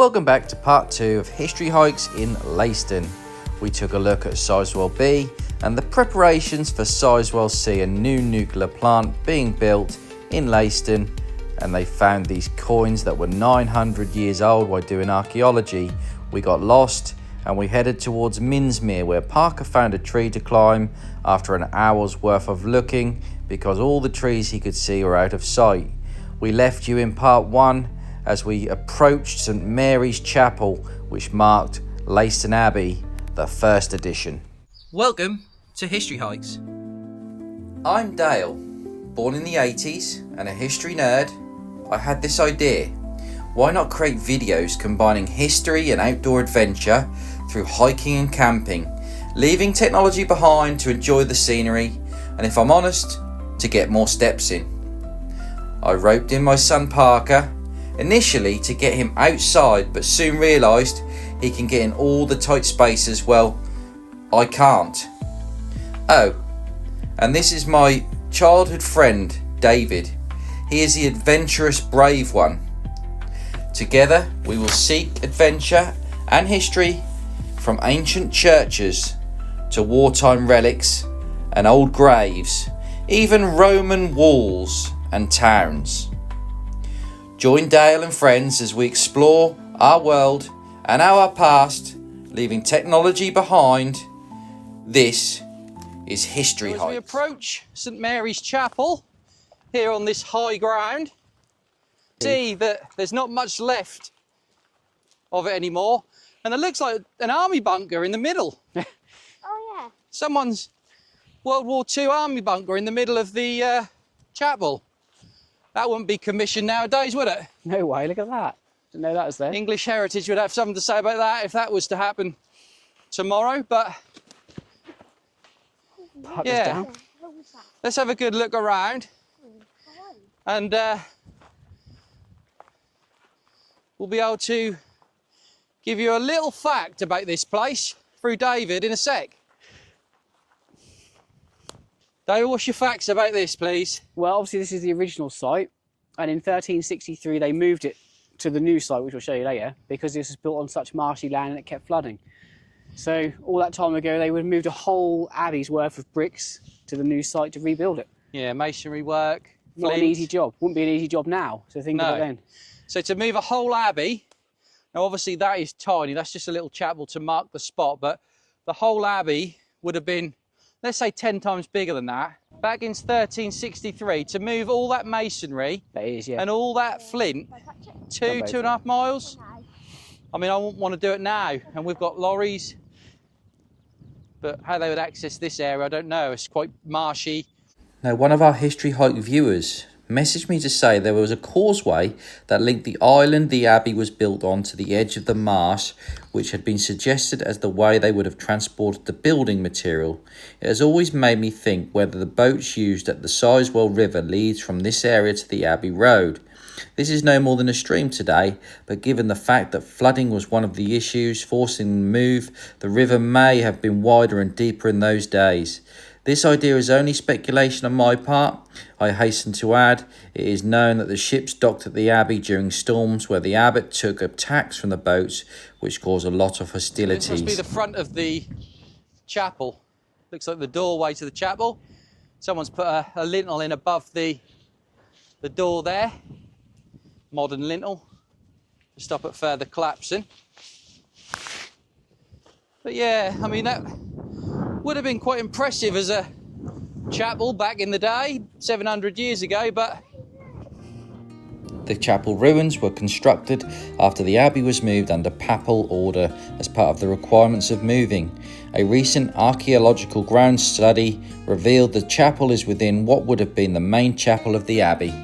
Welcome back to part 2 of History Hikes in Leiston. We took a look at Sizewell B and the preparations for Sizewell C, a new nuclear plant being built in Leiston, and they found these coins that were 900 years old while doing archaeology. We got lost and we headed towards Minsmere, where Parker found a tree to climb after an hour's worth of looking because all the trees he could see were out of sight. We left you in part 1 as we approached St Mary's Chapel, which marked Leiston Abbey, the first edition. Welcome to History Hikes. I'm Dale. Born in the 80s and a history nerd, I had this idea. Why not create videos combining history and outdoor adventure through hiking and camping, leaving technology behind to enjoy the scenery, and if I'm honest, to get more steps in. I roped in my son Parker, initially to get him outside, but soon realised he can get in all the tight spaces. Well, I can't. Oh, and this is my childhood friend David. He is the adventurous, brave one. Together we will seek adventure and history, from ancient churches to wartime relics and old graves, even Roman walls and towns. Join Dale and friends as we explore our world and our past, leaving technology behind. This is History Hikes. As we approach St Mary's Chapel here on this high ground, see that there's not much left of it anymore, and it looks like an army bunker in the middle. Oh yeah. Someone's World War II army bunker in the middle of the chapel. That wouldn't be commissioned nowadays, would it? No way, look at that. Didn't know that was there. English Heritage would have something to say about that if that was to happen tomorrow, but Park yeah. this down. What was that? Let's have a good look around, and we'll be able to give you a little fact about this place through David in a sec. David, what's your facts about this, please? Well, obviously this is the original site, and in 1363 they moved it to the new site, which I'll show you later, because this was built on such marshy land and it kept flooding. So all that time ago they would have moved a whole abbey's worth of bricks to the new site to rebuild it. Yeah, masonry work. Not an easy job. Wouldn't be an easy job now, so think about it then. So to move a whole abbey, now obviously that is tiny, that's just a little chapel to mark the spot, but the whole abbey would have been, let's say 10 times bigger than that. Back in 1363, to move all that masonry That is, yeah. and all that flint, two and a half miles. I mean, I wouldn't want to do it now, and we've got lorries, but how they would access this area, I don't know. It's quite marshy. Now, one of our History Hike viewers messaged me to say there was a causeway that linked the island the abbey was built on to the edge of the marsh, which had been suggested as the way they would have transported the building material. It has always made me think whether the boats used at the Sizewell River leads from this area to the Abbey Road. This is no more than a stream today, but given the fact that flooding was one of the issues forcing the move, the river may have been wider and deeper in those days. This idea is only speculation on my part. I hasten to add, it is known that the ships docked at the Abbey during storms where the abbot took attacks from the boats, which caused a lot of hostilities. This must be the front of the chapel. Looks like the doorway to the chapel. Someone's put a lintel in above the door there. Modern lintel to stop it further collapsing. But yeah, I mean, that would have been quite impressive as a chapel back in the day, 700 years ago, but the chapel ruins were constructed after the abbey was moved under papal order as part of the requirements of moving. A recent archaeological ground study revealed the chapel is within what would have been the main chapel of the abbey.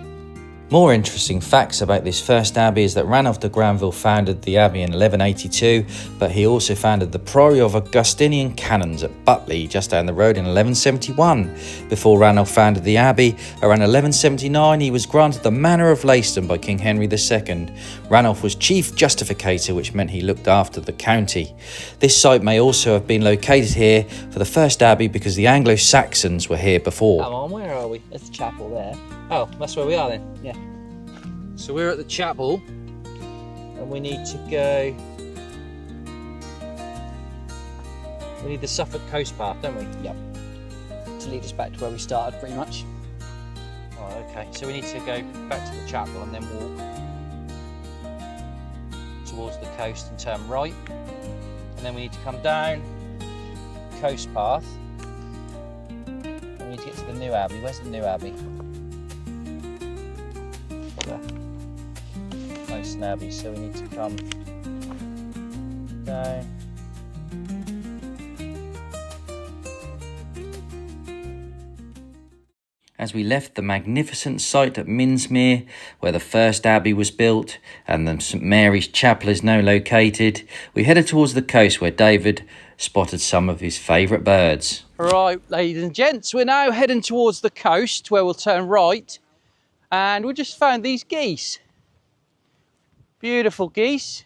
More interesting facts about this first abbey is that Ranulph de Granville founded the abbey in 1182, but he also founded the Priory of Augustinian Canons at Butley, just down the road, in 1171. Before Ranulph founded the abbey, around 1179, he was granted the Manor of Leiston by King Henry II. Ranulph was chief justificator, which meant he looked after the county. This site may also have been located here for the first abbey because the Anglo-Saxons were here before. Come on, where are we? There's the chapel there. oh, that's where we are then. Yeah. So we're at the chapel, And we need to go... We need the Suffolk coast path, don't we? Yep. To lead us back to where we started, pretty much. Oh, okay. So we need to go back to the chapel and then walk towards the coast and turn right. And then we need to come down coast path. And we need to get to the new Abbey. Where's the new Abbey? Leiston Abbey. So we need to come down. As we left the magnificent site at Minsmere, where the first abbey was built and the St Mary's Chapel is now located, we headed towards the coast where David spotted some of his favourite birds. Right, ladies and gents, we're now heading towards the coast where we'll turn right, and we just found these geese. Beautiful geese.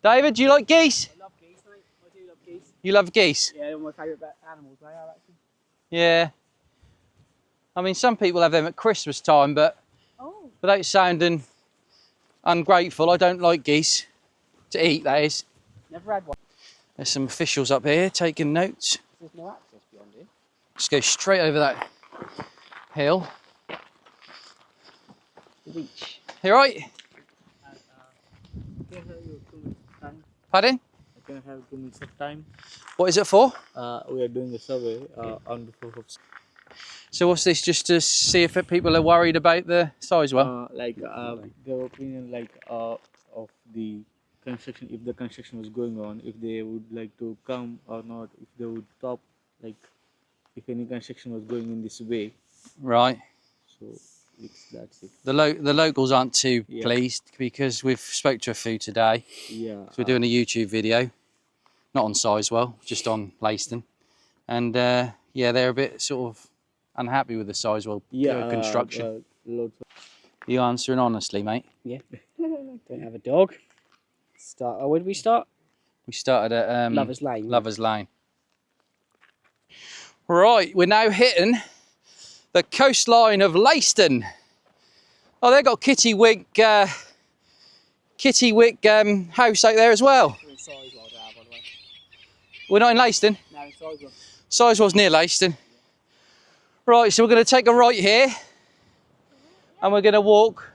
David, do you like geese? I love geese, mate. I do love geese. You love geese? Yeah, they're my favourite animals, they are actually. Yeah. I mean, some people have them at Christmas time, but without sounding ungrateful, I don't like geese to eat, that is. Never had one. There's some officials up here taking notes. There's no access beyond here. Just go straight over that hill. The beach. You all right? Pardon? Can I have 2 minutes of time? What is it for? We are doing a survey on behalf of So what's this, just to see if people are worried about the Sizewell? their opinion, of the construction. If the construction was going on, if they would like to come or not, if they would stop, if any construction was going in this way. Right. So that's it. The locals aren't too pleased because we've spoke to a few today. Yeah. So we're doing a YouTube video, not on Sizewell, just on Leiston, and yeah, they're a bit sort of unhappy with the Sizewell construction. Loads of You answering honestly, mate? Yeah. Don't have a dog. Where did we start? We started at Lovers Lane. Lovers Lane. Right, we're now hitting the coastline of Leiston. Oh, they've got Kitty Wick house out there as well. We're in Sizewell now, by the way. We're not in Leiston. No, in Sizewell. Sizewell's near Leiston. Right, so we're going to take a right here and we're going to walk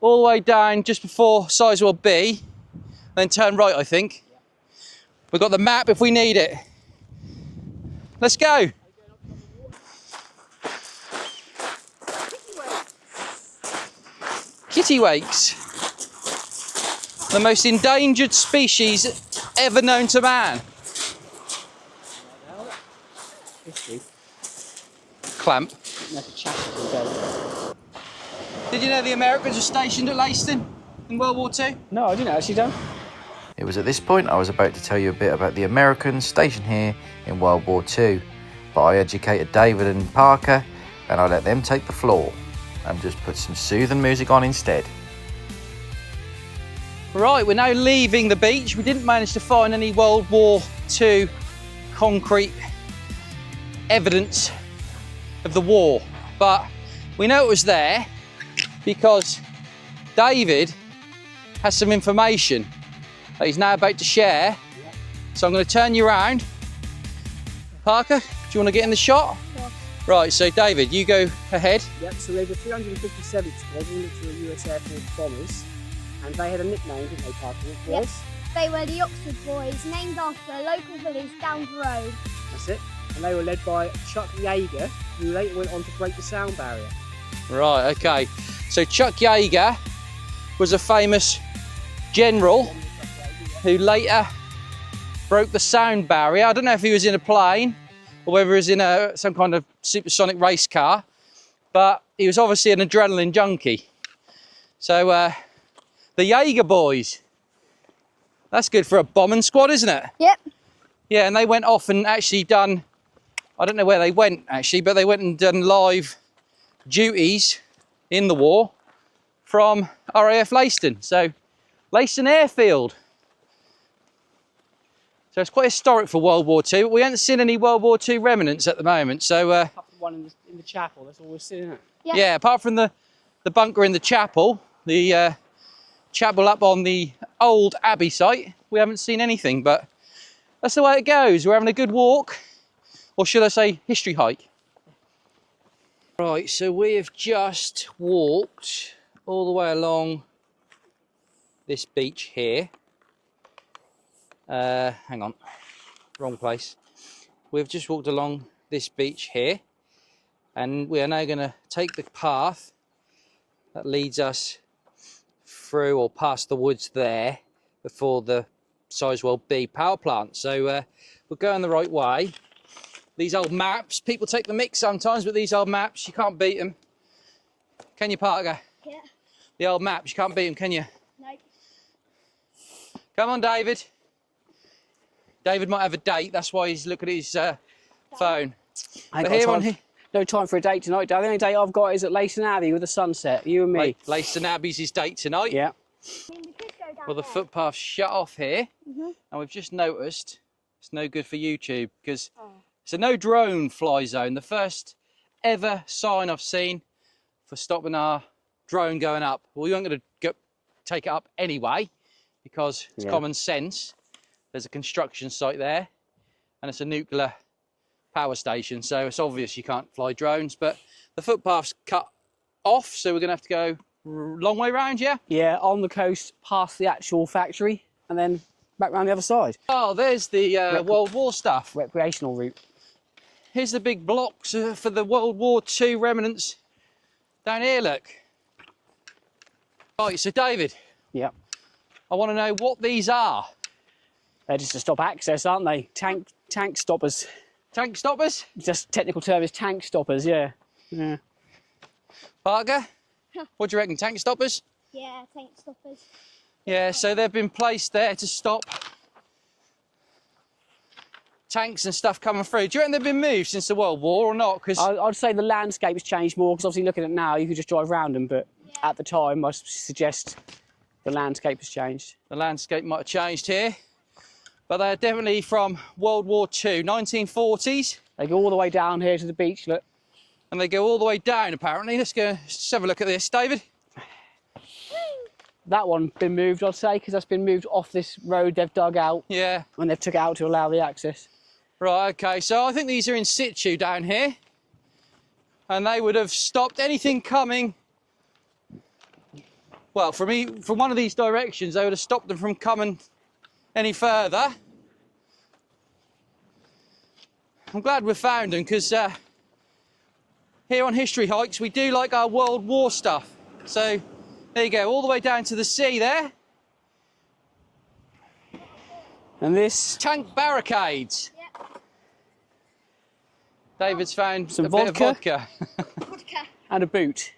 all the way down just before Sizewell B, then turn right, I think. Yeah. We've got the map if we need it. Let's go. Kittiwakes, the most endangered species ever known to man. Clamp. Did you know the Americans were stationed at Leiston in World War II? No, I didn't actually, don't. It was at this point I was about to tell you a bit about the Americans stationed here in World War II, but I educated David and Parker and I let them take the floor and just put some soothing music on instead. Right, we're now leaving the beach. We didn't manage to find any World War II concrete evidence of the war, but we know it was there because David has some information that he's now about to share. So I'm going to turn you around. Parker, do you want to get in the shot? Sure. Right, so David, you go ahead. Yep, so they were 357th Squadron, which were US Air Force bombers, and they had a nickname, didn't they, Parker? Which was? They were the Yoxford boys, named after a local village down the road. That's it. And they were led by Chuch Yeager, who later went on to break the sound barrier. Right, okay. So Chuch Yeager was a famous general who later broke the sound barrier. I don't know if he was in a plane or whether he was in some kind of supersonic race car, but he was obviously an adrenaline junkie. So the Yeager boys, that's good for a bombing squad, isn't it? Yep. Yeah, and they went off and actually done, I don't know where they went actually, but they went and done live duties in the war from RAF Leiston. So Leiston Airfield. So it's quite historic for World War II, but we haven't seen any World War II remnants at the moment. So Apart from one in the chapel, that's all we're seeing. Yeah. yeah, apart from the bunker in the chapel, the chapel up on the old Abbey site, we haven't seen anything, but that's the way it goes. We're having a good walk, or should I say history hike. Right, so we have just walked all the way along this beach here. Hang on, wrong place. We've just walked along this beach here, and we are now going to take the path that leads us through or past the woods there before the Sizewell B power plant. So we're going the right way. These old maps, people take the mix sometimes, but these old maps, you can't beat them. Can you, Parker? Yeah. The old maps, you can't beat them, can you? No. Come on, David. David might have a date, that's why he's looking at his phone. I But ain't here got on time, here, no time for a date tonight, Dad. The only date I've got is at Leiston Abbey with the sunset, you and me. Leiston Abbeys' his date tonight. Yeah. I mean, we could go down Well, the there. footpath's shut off here, Mhm. and we've just noticed it's no good for YouTube because Oh. it's a no drone fly zone. The first ever sign I've seen for stopping our drone going up. Well, we weren't going to take it up anyway because it's common sense. There's a construction site there, and it's a nuclear power station, so it's obvious you can't fly drones. But the footpath's cut off, so we're going to have to go long way round, yeah? Yeah, on the coast, past the actual factory, and then back round the other side. Oh, there's the World War stuff. Recreational route. Here's the big blocks for the World War II remnants down here, look. Right, so David, Yeah. I want to know what these are. They're just to stop access, aren't they? Tank stoppers. Tank stoppers? Just technical term is tank stoppers, yeah. Yeah. Parker, what do you reckon, tank stoppers? Yeah, tank stoppers. Yeah, so they've been placed there to stop tanks and stuff coming through. Do you reckon they've been moved since the World War or not? Because I'd say the landscape's changed more, because obviously looking at it now, you could just drive around them, but at the time, I suggest the landscape has changed. the landscape might have changed here. But they're definitely from World War II, 1940s. They go all the way down here to the beach, look. And they go all the way down, apparently. Let's have a look at this, David. That one been moved, I'd say, because that's been moved off this road they've dug out, Yeah. and they've took it out to allow the access. Right, okay, so I think these are in situ down here. And they would have stopped anything coming. Well, from one of these directions, they would have stopped them from coming any further. I'm glad we found them because here on History Hikes, we do like our World War stuff. So there you go, all the way down to the sea there. And this, Tank barricades. Yep. David's found Some a bit of vodka. Vodka. and a boot.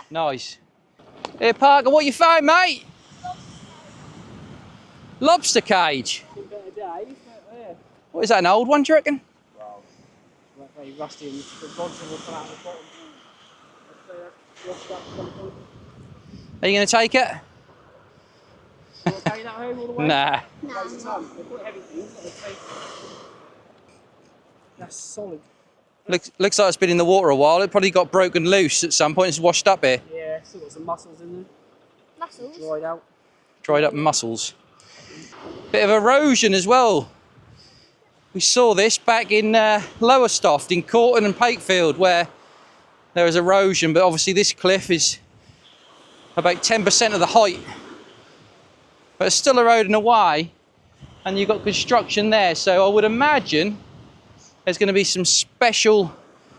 Nice. Here, Parker, what you found, mate? Lobster cage. What is that, an old one, do you reckon? Wow. Very rusty, and the vodka will come out of the bottom. Are you going to take it? Want to carry that home all the way? Nah. That's solid. Looks like it's been in the water a while. It probably got broken loose at some point. It's washed up here. Yeah, still got some muscles in there. Muscles. Dried out. Dried up mussels. Bit of erosion as well. We saw this back in Lowestoft in Corton and Pakefield where there was erosion, but obviously this cliff is about 10% of the height. But it's still eroding away, and you've got construction there, so I would imagine there's going to be some special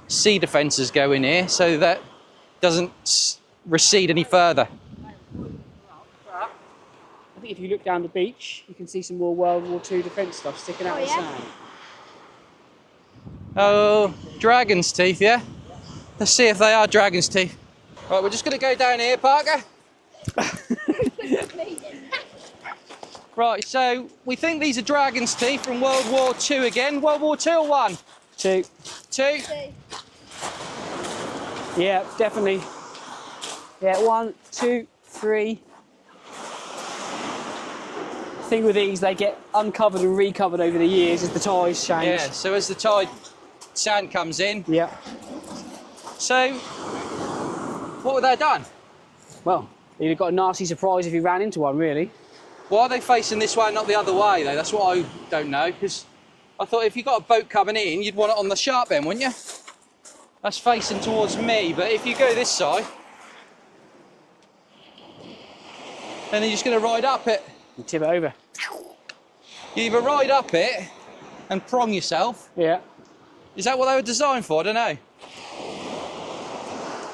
sea defences going here so that it doesn't recede any further. I think if you look down the beach, you can see some more World War II defence stuff sticking out Oh, of the yeah? sand. Oh, dragon's teeth, yeah? Let's see if they are dragon's teeth. Right, we're just going to go down here, Parker. Right, so we think these are dragon's teeth from World War II again. World War II or one? Two. Two? Yeah, definitely. Yeah, 1, 2, 3. The thing with these, they get uncovered and recovered over the years as the tides change. Yeah, so as the tide sand comes in. Yeah. So, what were they done? Well, You'd have got a nasty surprise if you ran into one, really. Why are they facing this way and not the other way, though? That's what I don't know, because I thought if you got a boat coming in, you'd want it on the sharp end, wouldn't you? That's facing towards me, but if you go this side, then you're just going to ride up it. You tip it over. You either ride up it and prong yourself. Yeah. Is that what they were designed for? I don't know.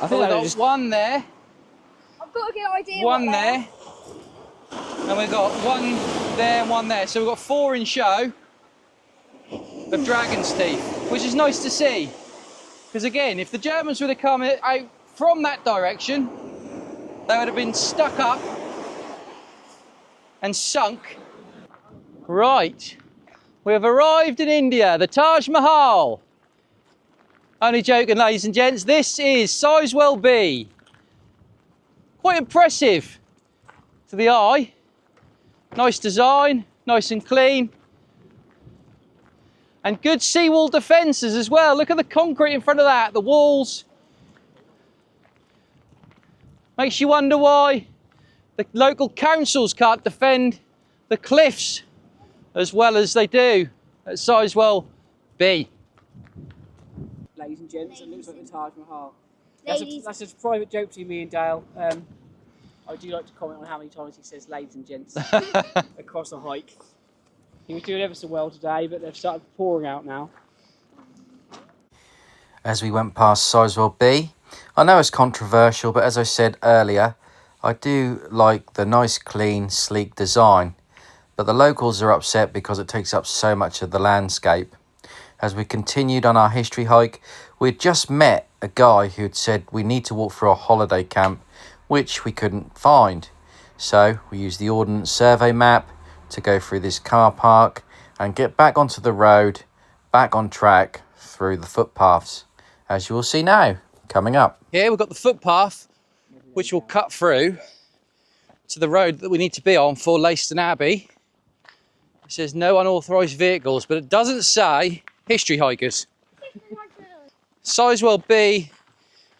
I think We've they got just... one there, I've got a good idea. one what there, and we've got one there and one there. So we've got 4 in show of dragon's teeth, which is nice to see. Because again, if the Germans would have come out from that direction, they would have been stuck up and sunk. Right, we have arrived in India, the Taj Mahal. Only joking, ladies and gents, this is Sizewell B. Quite impressive to the eye. Nice design, nice and clean. And good seawall defences as well. Look at the concrete in front of that, the walls. Makes you wonder why the local councils can't defend the cliffs as well as they do at Sizewell B. Ladies and gents, it looks like the Taj Mahal. Ladies. That's a private joke between me and Dale. I do like to comment on how many times he says ladies and gents across a hike. He was doing ever so well today, but they've started pouring out now. As we went past Sizewell B, I know it's controversial, but as I said earlier, I do like the nice, clean, sleek design. But the locals are upset because it takes up so much of the landscape. As we continued on our history hike, we'd just met a guy who'd said we need to walk through a holiday camp, which we couldn't find. So we used the Ordnance Survey map to go through this car park and get back onto the road, back on track through the footpaths, as you will see now, coming up. Here we've got the footpath, which will cut through to the road that we need to be on for Leiston Abbey. It says no unauthorised vehicles, but it doesn't say history hikers. Sizewell B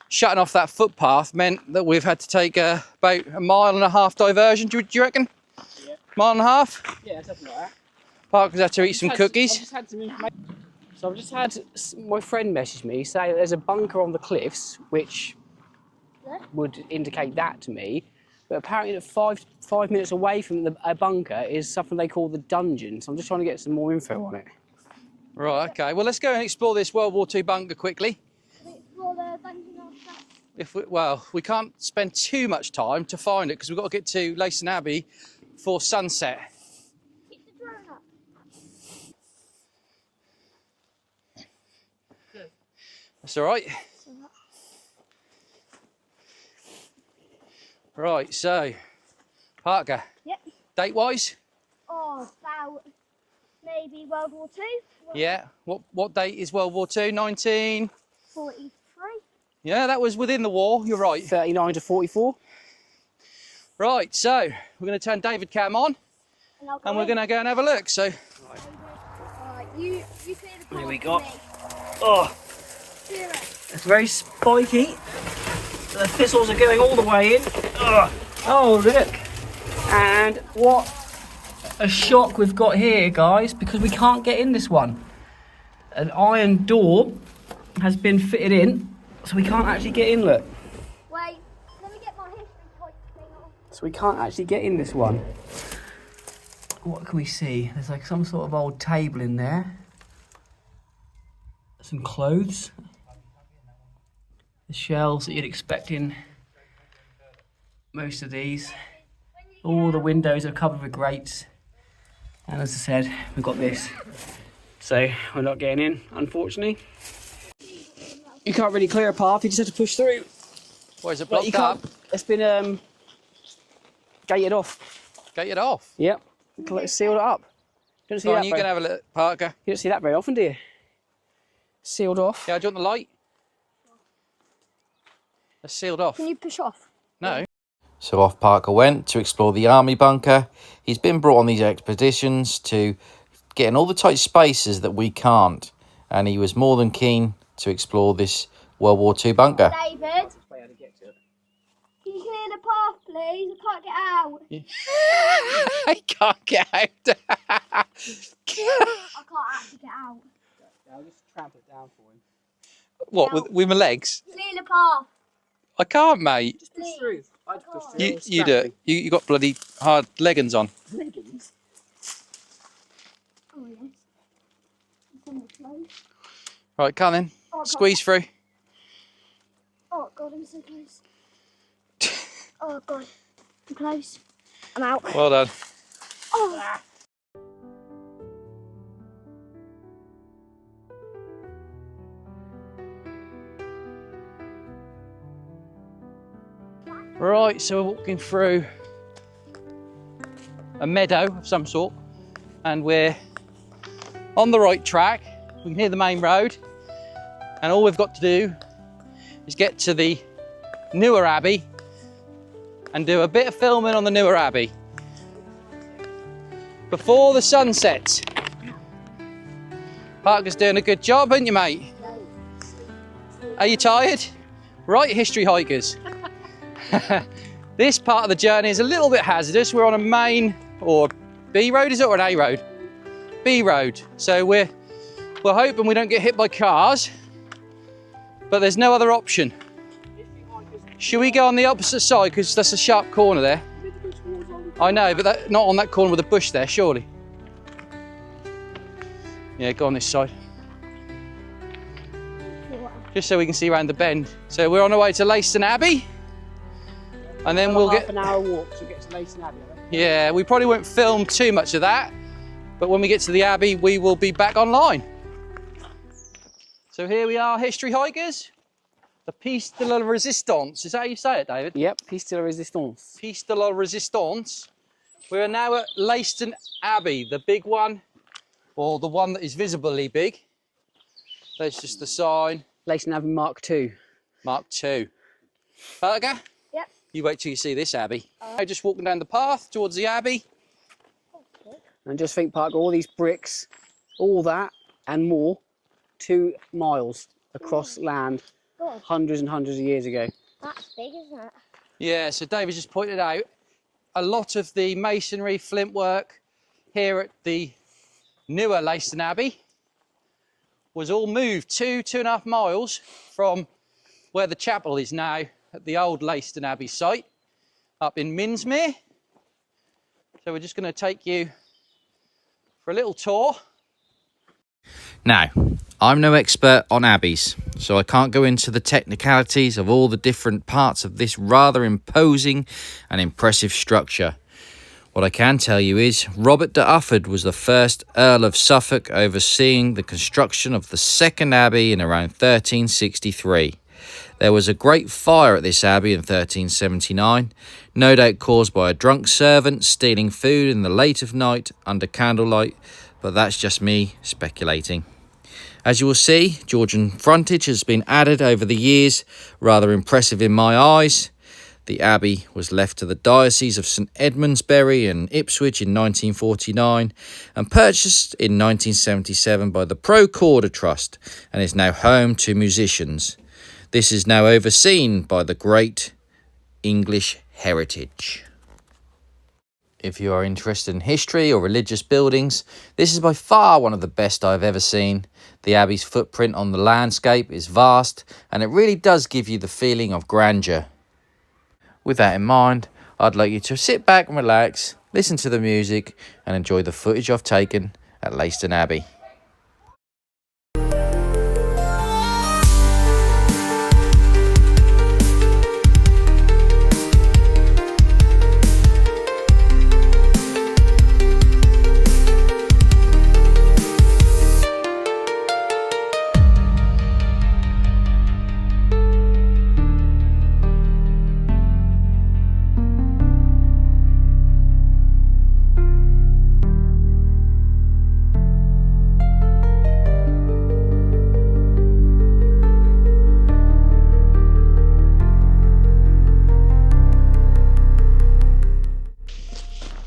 shutting off that footpath meant that we've had to take about a 1.5 mile diversion, do you reckon? Yeah. 1.5 miles? Yeah, something like that. Parker's had to eat some cookies. I've just had some information. So I've just had my friend message me say that there's a bunker on the cliffs, which would indicate that to me. But apparently that five minutes away from a bunker is something they call the dungeon. So I'm just trying to get some more info on it. Right, okay. Well, let's go and explore this World War II bunker quickly. We can't spend too much time to find it because we've got to get to Leiston Abbey for sunset. Keep the drone up. That's all right. Right, so, Parker. Yep. Date-wise? Oh, about maybe World War II. Yeah. What date is World War II? 19? 43. Yeah, that was within the war. You're right. 39 to 44. Right, so we're going to turn David Cam on, and we're going to go and have a look. So, Alright, you clear the path. Here we go. for me. Oh, Clear it. it's very spiky. The thistles are going all the way in. Ugh. Oh, look. And what a shock we've got here, guys, because we can't get in this one. An iron door has been fitted in, so we can't actually get in, look. Wait, let me get my history type thing on. So we can't actually get in this one. What can we see? There's like some sort of old table in there. Some clothes. The shelves that you'd expect in most of these. All the windows are covered with grates. And as I said, we've got this. So we're not getting in, unfortunately. You can't really clear a path, you just have to push through. why is it But you blocked up? can't, it's been gated off. Gated off. Yep, sealed it up. You don't see Go on, that you can have a look, Parker. You don't see that very often, do you? Sealed off. Yeah, do you want the light? It's sealed off. Can you push off? No. So off Parker went to explore the army bunker. He's been brought on these expeditions to get in all the tight spaces that we can't. And he was more than keen to explore this World War II bunker. David, can you clear the path, please? I can't get out. I can't get out. I can't actually get out. I'll just tramp it down for him. What, with my legs? Clear the path. I can't, mate. Just push through. I just push through. You It's do it. You got bloody hard leggings on. Leggings? Oh, yes. It's on the close. Right, come then. Oh, God. Squeeze through. Oh, God, I'm so close. Oh, God. I'm close. I'm out. Well done. Oh. Right, so we're walking through a meadow of some sort, and we're on the right track. We can hear the main road, and all we've got to do is get to the newer Abbey and do a bit of filming on the newer Abbey before the sun sets. Parker's doing a good job, aren't you, mate? Are you tired? Right, history hikers. This part of the journey is a little bit hazardous. We're on a main, or B road, is it, or an A road? B road. So we're hoping we don't get hit by cars, but there's no other option. Should we go on the opposite side, because that's a sharp corner there? I know, but not on that corner with a bush there, surely. Yeah, go on this side. Just so we can see around the bend. So we're on our way to Leiston Abbey. And then we'll get half an hour walk to get to Leiston Abbey. Yeah, we probably won't film too much of that, but when we get to the Abbey, we will be back online. So here we are, history hikers. The Piece de la Resistance. Is that how you say it, David? Yep, Piece de la Resistance. Piece de la Resistance. We are now at Leiston Abbey, the big one, or the one that is visibly big. There's just the sign. Leiston Abbey Mark II. Mark II. Parker? Yep. You wait till you see this Abbey. Just walking down the path towards the Abbey. And just think, Parker, all these bricks, all that and more, 2 miles across land, God, hundreds and hundreds of years ago. that's big, isn't it? Yeah, so David just pointed out a lot of the masonry, flint work here at the newer Leiston Abbey was all moved 2.5 miles from where the chapel is now at the old Leiston Abbey site up in Minsmere. So we're just going to take you for a little tour. Now, I'm no expert on abbeys, so I can't go into the technicalities of all the different parts of this rather imposing and impressive structure. What I can tell you is Robert de Ufford was the first Earl of Suffolk, overseeing the construction of the second abbey in around 1363. There was a great fire at this abbey in 1379, no doubt caused by a drunk servant stealing food in the late of night under candlelight, but that's just me speculating. As you will see, Georgian frontage has been added over the years, rather impressive in my eyes. The abbey was left to the Diocese of St Edmundsbury and Ipswich in 1949 and purchased in 1977 by the Pro Corda Trust and is now home to musicians. This is now overseen by the Great English Heritage. If you are interested in history or religious buildings, this is by far one of the best I've ever seen. The Abbey's footprint on the landscape is vast, and it really does give you the feeling of grandeur. With that in mind, I'd like you to sit back and relax, listen to the music, and enjoy the footage I've taken at Leiston Abbey.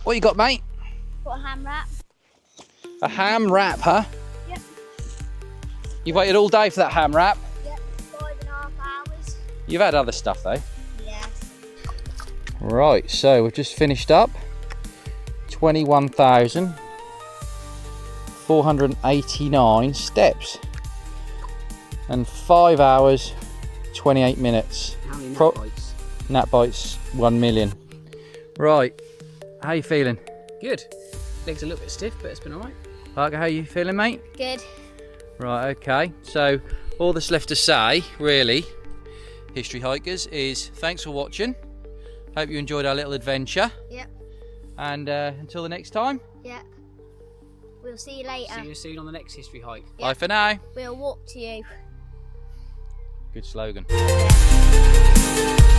What you got, mate? Got a ham wrap. A ham wrap, huh? Yep. You waited all day for that ham wrap. Yep, 5.5 hours. You've had other stuff though. Yes. Right, so we've just finished up 21,489 steps and 5 hours 28 minutes. How many Pro- nap bites? Nap bites 1 million. Right, how you feeling? Good. Legs a little bit stiff, but it's been alright. Parker, how you feeling, mate? Good. Right, okay. So all that's left to say, really, history hikers, is thanks for watching. Hope you enjoyed our little adventure. Yep. And until the next time, Yeah. We'll see you later. See you soon on the next history hike. bye for now. We'll walk to you. Good slogan. Yeah.